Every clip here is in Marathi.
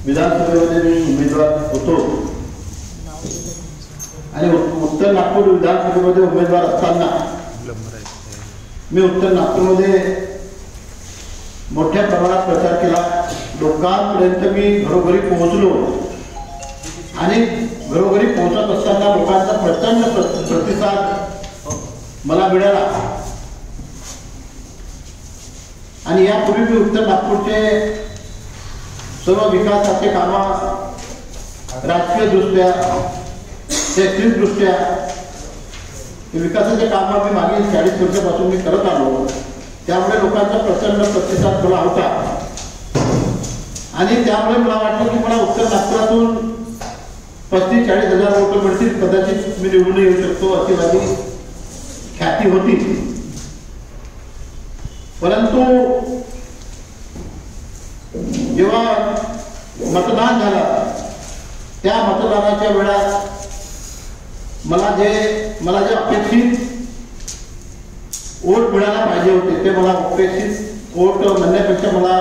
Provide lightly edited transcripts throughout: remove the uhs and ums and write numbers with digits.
विधानसभेमध्ये मी उमेदवार होतो आणि उत्तर नागपूर विधानसभेमध्ये उमेदवार असताना मी उत्तर नागपूरमध्ये मोठ्या प्रमाणात प्रचार केला। लोकांपर्यंत मी घरोघरी पोहोचलो आणि घरोघरी पोहोचत असताना लोकांचा प्रचंड प्रतिसाद मला मिळाला। आणि यापूर्वी मी उत्तर नागपूरचे सर्व विकासाचे कामं राजकीय दृष्ट्या शैक्षणिक दृष्ट्या विकासाचे कामं मी मागील 40 वर्षापासून मी करत आलो। त्यामुळे लोकांचा प्रचंड प्रतिसाद मला होता आणि त्यामुळे मला वाटलं की मला उत्तर नागपुरातून 35-40 हजार वोट मिळतील, कदाचित मी निवडून येऊ शकतो अशी माझी ख्याती होती। परंतु जेव्हा मतदान झालं त्या मतदानाच्या वेळात मला जे अपेक्षित वोट मिळायला पाहिजे होते ते मला अपेक्षित वोट म्हणण्यापेक्षा मला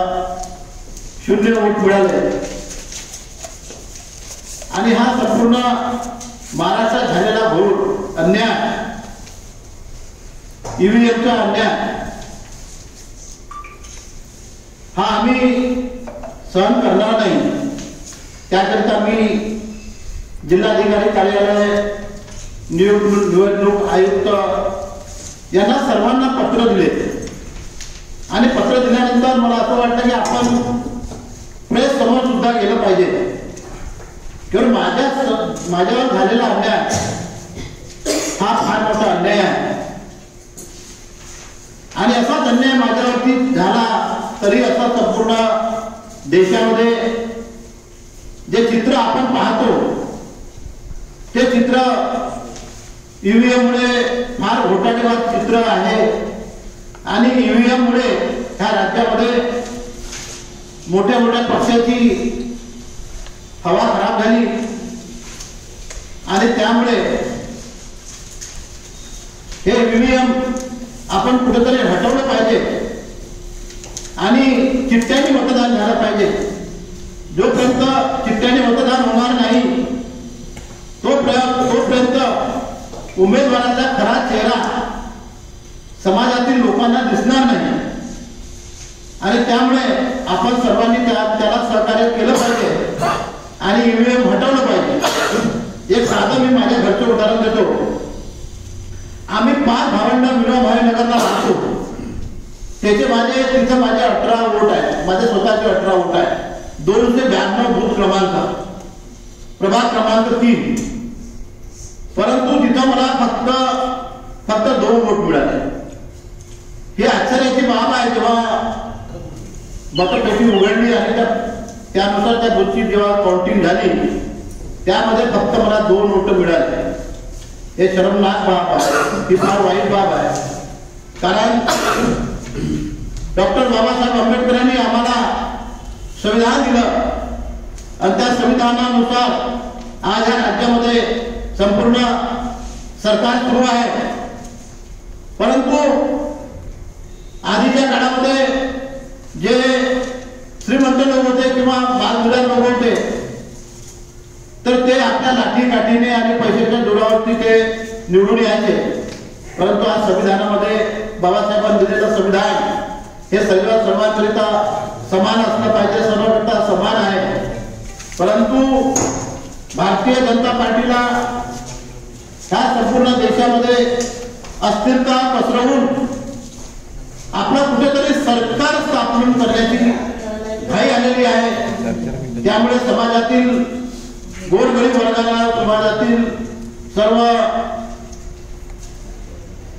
0 वोट मिळाले। आणि हा संपूर्ण महाराष्ट्रात झालेला घोर अन्याय, ईव्हीएमचा अन्याय हा आम्ही सहन करणार नाही। त्याकरिता मी जिल्हाधिकारी कार्यालय, निवडणूक आयुक्त यांना सर्वांना पत्र दिले आणि पत्र दिल्यानंतर मला असं वाटतं की आपण प्रेस समोर सुद्धा गेलं पाहिजे, कारण माझ्यावर झालेला अन्याय हा फार मोठा अन्याय आहे। आणि असाच अन्याय माझ्यावरती झाला तरी असा संपूर्ण देशामध्ये जे चित्र आपण पाहतो ते चित्र ईव्हीएम मुळे फार घोटाळेबाज चित्र आहे। आणि ईव्हीएम मुळे ह्या राज्यामध्ये मोठ्या मोठ्या पक्षाची हवा खराब झाली आणि त्यामुळे हे ईव्हीएम आपण कुठेतरी हटवलं पाहिजे आणि चिठ्ठ्याने मतदान झालं पाहिजे। जोपर्यंत चिठ्ठ्याने मतदान होणार नाही तोपर्यंत उमेदवाराचा खरा चेहरा समाजातील लोकांना दिसणार नाही। आणि त्यामुळे आपण सर्वांनी त्याला सहकार्य केलं पाहिजे आणि ईव्हीएम हटवलं पाहिजे। एक साधं मी माझ्या घरचे उदाहरण देतो। आम्ही 5 भावंड विनोभाईनगरला राहतो। तिथं माझे 18 वोट आहे, माझे स्वतःचे 18 वोट आहे। 292 बूथ क्रमांक, प्रभाग क्रमांक 3। परंतु तिथं मला फक्त 2 वोट मिळाले। ही आश्चर्याची बाब आहे। जेव्हा मतपेटी उघडली आणि त्यानुसार त्या बूथची जेव्हा काउंटिंग झाली त्यामध्ये फक्त मला 2 वोट मिळाले। हे शर्मनाक बाब आहे, ही फार वाईट बाब आहे। कारण डॉक्टर बाबासाहेब आंबेडकरांनी आम्हाला संविधान दिलं आणि त्या संविधानानुसार आज या राज्यामध्ये संपूर्ण सरकार सुरू आहे। परंतु आधीच्या काळामध्ये जे श्रीमंत लोक होते किंवा मालदार लोक होते तर ते आपल्या लाठीकाठीने आणि पैशाच्या जोरावरती ते निवडून यायचे। परंतु आज संविधानामध्ये बाबासाहेबांनी दिलेलं संविधान हे सर्वांकरिता समान असलं पाहिजे, सर्वांकरिता समान आहे। परंतु भारतीय जनता पार्टीला ह्या संपूर्ण देशामध्ये अस्थिरता पसरवून आपलं कुठेतरी सरकार स्थापन करण्याची घाई आलेली आहे। त्यामुळे समाजातील गोरगरीब वर्गाला, समाजातील सर्व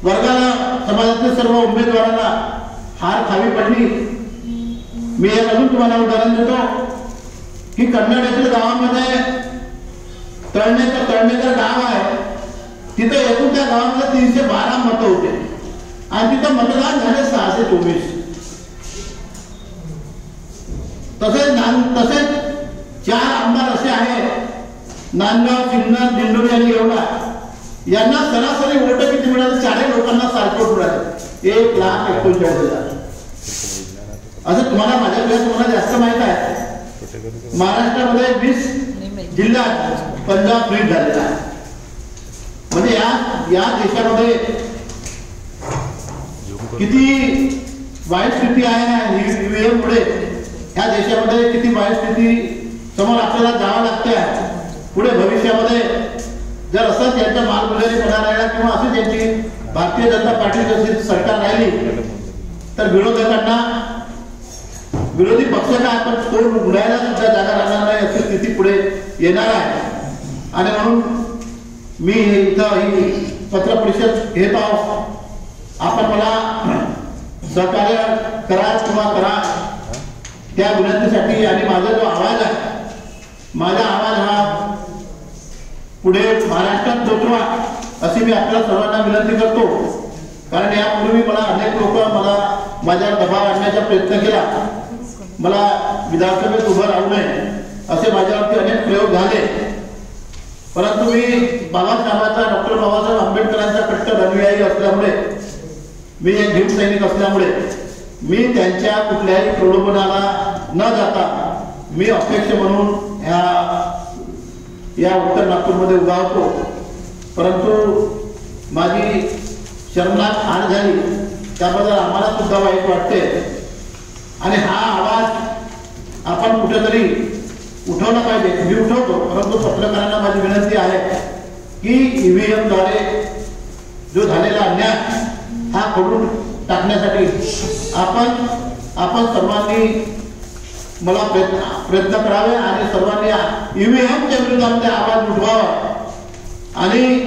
वर्गाला, समाजातील सर्व उमेदवारांना हार खावी पडली। मी एक अजून तुम्हाला उदाहरण देतो की कर्नाटकातील गावामध्ये तळणेकर गाव आहे। तिथे एकूण त्या गावामध्ये 312 मतं होते आणि तिथं मतदान झाले 624। तसेच 4 आमदार असे आहेत, नांदगाव, सिन्नर, दिंडोरी आणि येवला, यांना सरासरी वोट किती मिळाले? 4 लोकांना सारखे मिळाले, 1,39,000। असं तुम्हाला माझ्यापेक्षा तुम्हाला जास्त माहित आहे। महाराष्ट्रामध्ये 20 जिल्ह्यात पंजाब फ्रीज झालेला आहे. म्हणजे या देशामध्ये किती वाईट स्थिती आहे ना ईव्हीएम मुळे. या देशामध्ये किती वाईट स्थिती समोर आपल्याला जावं लागते. पुढे भविष्यामध्ये जर असंच यांचा मालगुजारीपणा राहिला किंवा अशीच यांची भारतीय जनता पार्टी जशी सरकार राहिली तर विरोधी पक्ष काय पण तोड उघडायला सुद्धा जागा राहणार नाही अशी स्थिती पुढे येणार आहे. आणि म्हणून मी इथं ही पत्र परिषद घेत आहोत. आपण मला सहकार्य करा किंवा करा त्या विनंतीसाठी. आणि माझा जो आवाज आहे, माझा आवाज हा पुढे महाराष्ट्रात पोचवा अशी मी आपल्याला सर्वांना विनंती करतो. कारण यापूर्वी मला अनेक लोक माझ्यावर दबाव आणण्याचा प्रयत्न केला. मला विधानसभेत उभं राहू नये असे माझ्यावरती अनेक प्रयोग झाले. परंतु मी बाबासाहेबांचा डॉक्टर बाबासाहेब आंबेडकरांचा कट्टर अनुयायी असल्यामुळे, मी एक भीम सैनिक असल्यामुळे मी त्यांच्या कुठल्याही प्रलोभनाला न जाता मी अध्यक्ष म्हणून या उत्तर नागपूरमध्ये उभा होतो. परंतु माझी शर्मनाक हार झाली त्याबद्दल आम्हाला सुद्धा वाईट वाटते. आणि हा आवाज आपण कुठेतरी उठवला पाहिजे. मी उठवतो. परंतु पत्रकारांना माझी विनंती आहे की ईव्हीएम द्वारे जो झालेला अन्याय हा खोडून टाकण्यासाठी आपण सर्वांनी मला प्रयत्न करावे आणि सर्वांनी ईव्हीएमच्या विरोधामध्ये आवाज उठवावा. आणि